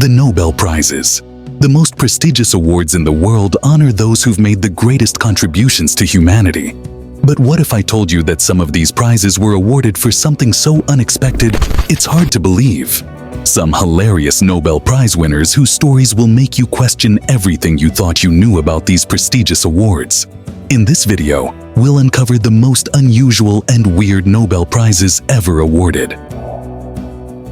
The Nobel Prizes. The most prestigious awards in the world honor those who've made the greatest contributions to humanity. But what if I told you that some of these prizes were awarded for something so unexpected, it's hard to believe? Some hilarious Nobel Prize winners whose stories will make you question everything you thought you knew about these prestigious awards. In this video, we'll uncover the most unusual and weird Nobel Prizes ever awarded.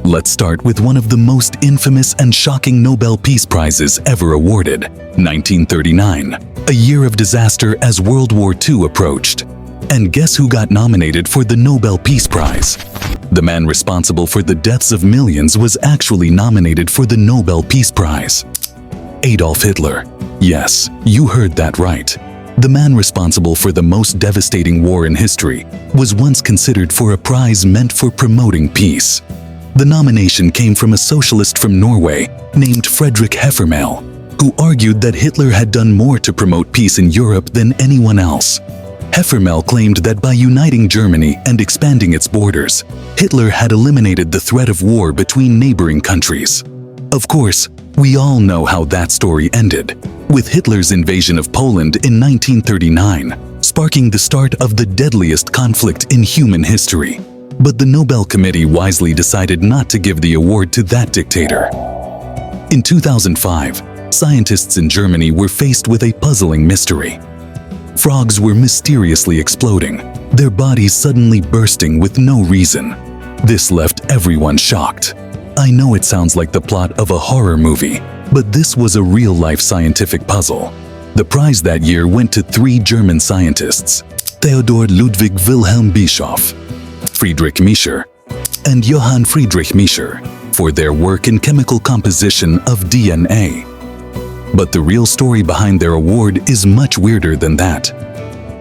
Let's start with one of the most infamous and shocking Nobel Peace Prizes ever awarded, 1939, a year of disaster as World War II approached. And guess who got nominated for the Nobel Peace Prize? The man responsible for the deaths of millions was actually nominated for the Nobel Peace Prize. Adolf Hitler. Yes, you heard that right. The man responsible for the most devastating war in history was once considered for a prize meant for promoting peace. The nomination came from a socialist from Norway named Friedrich Heffermehl, who argued that Hitler had done more to promote peace in Europe than anyone else. Heffermehl claimed that by uniting Germany and expanding its borders, Hitler had eliminated the threat of war between neighboring countries. Of course, we all know how that story ended, with Hitler's invasion of Poland in 1939, sparking the start of the deadliest conflict in human history. But the Nobel Committee wisely decided not to give the award to that dictator. In 2005, scientists in Germany were faced with a puzzling mystery. Frogs were mysteriously exploding, their bodies suddenly bursting with no reason. This left everyone shocked. I know it sounds like the plot of a horror movie, but this was a real-life scientific puzzle. The prize that year went to 3 German scientists, Theodor Ludwig Wilhelm Bischoff, Friedrich Miescher, and Johann Friedrich Miescher, for their work in chemical composition of DNA. But the real story behind their award is much weirder than that.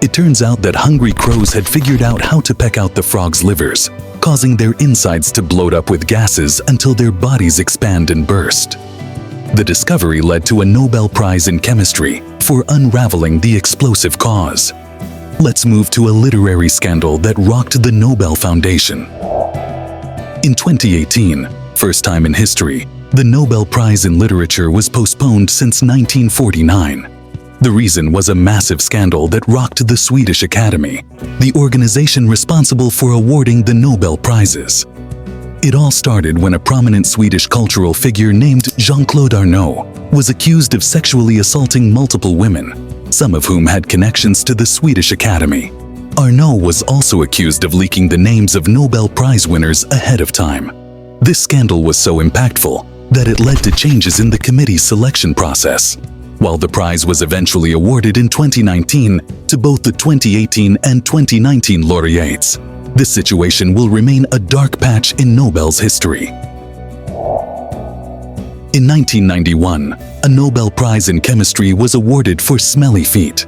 It turns out that hungry crows had figured out how to peck out the frogs' livers, causing their insides to bloat up with gases until their bodies expand and burst. The discovery led to a Nobel Prize in chemistry for unraveling the explosive cause. Let's move to a literary scandal that rocked the Nobel Foundation. In 2018, first time in history, the Nobel Prize in Literature was postponed since 1949. The reason was a massive scandal that rocked the Swedish Academy, the organization responsible for awarding the Nobel Prizes. It all started when a prominent Swedish cultural figure named Jean-Claude Arnault was accused of sexually assaulting multiple women, some of whom had connections to the Swedish Academy. Arnault was also accused of leaking the names of Nobel Prize winners ahead of time. This scandal was so impactful that it led to changes in the committee's selection process. While the prize was eventually awarded in 2019 to both the 2018 and 2019 laureates, this situation will remain a dark patch in Nobel's history. In 1991, a Nobel Prize in Chemistry was awarded for Smelly feet.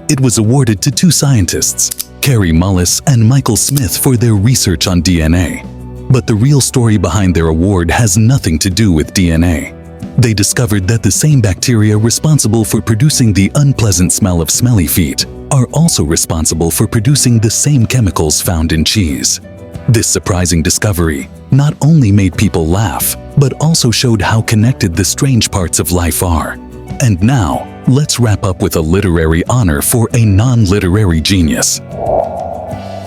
It was awarded to 2 scientists, Kary Mullis and Michael Smith, for their research on DNA. But the real story behind their award has nothing to do with DNA. They discovered that the same bacteria responsible for producing the unpleasant smell of smelly feet are also responsible for producing the same chemicals found in cheese. This surprising discovery not only made people laugh, but also showed how connected the strange parts of life are. And now, let's wrap up with a literary honor for a non-literary genius.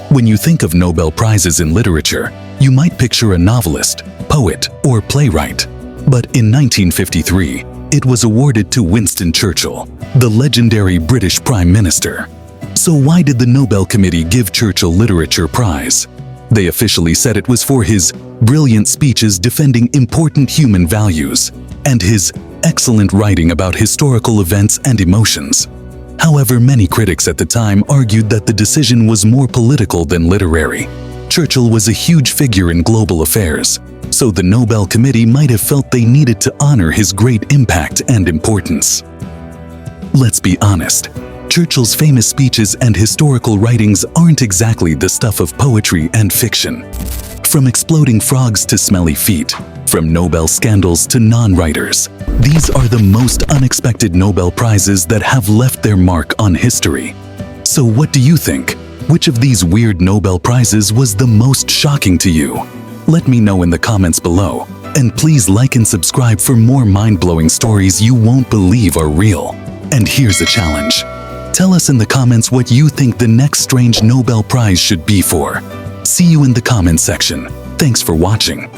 When you think of Nobel Prizes in literature, you might picture a novelist, poet, or playwright. But in 1953, it was awarded to Winston Churchill, the legendary British Prime Minister. So why did the Nobel Committee give Churchill Literature Prize? They officially said it was for his brilliant speeches defending important human values and his excellent writing about historical events and emotions. However, many critics at the time argued that the decision was more political than literary. Churchill was a huge figure in global affairs, so the Nobel Committee might have felt they needed to honor his great impact and importance. Let's be honest, Churchill's famous speeches and historical writings aren't exactly the stuff of poetry and fiction. From exploding frogs to smelly feet, from Nobel scandals to non-writers, these are the most unexpected Nobel Prizes that have left their mark on history. So what do you think? Which of these weird Nobel Prizes was the most shocking to you? Let me know in the comments below. And please like and subscribe for more mind-blowing stories you won't believe are real. And here's a challenge. Tell us in the comments what you think the next strange Nobel Prize should be for. See you in the comments section. Thanks for watching.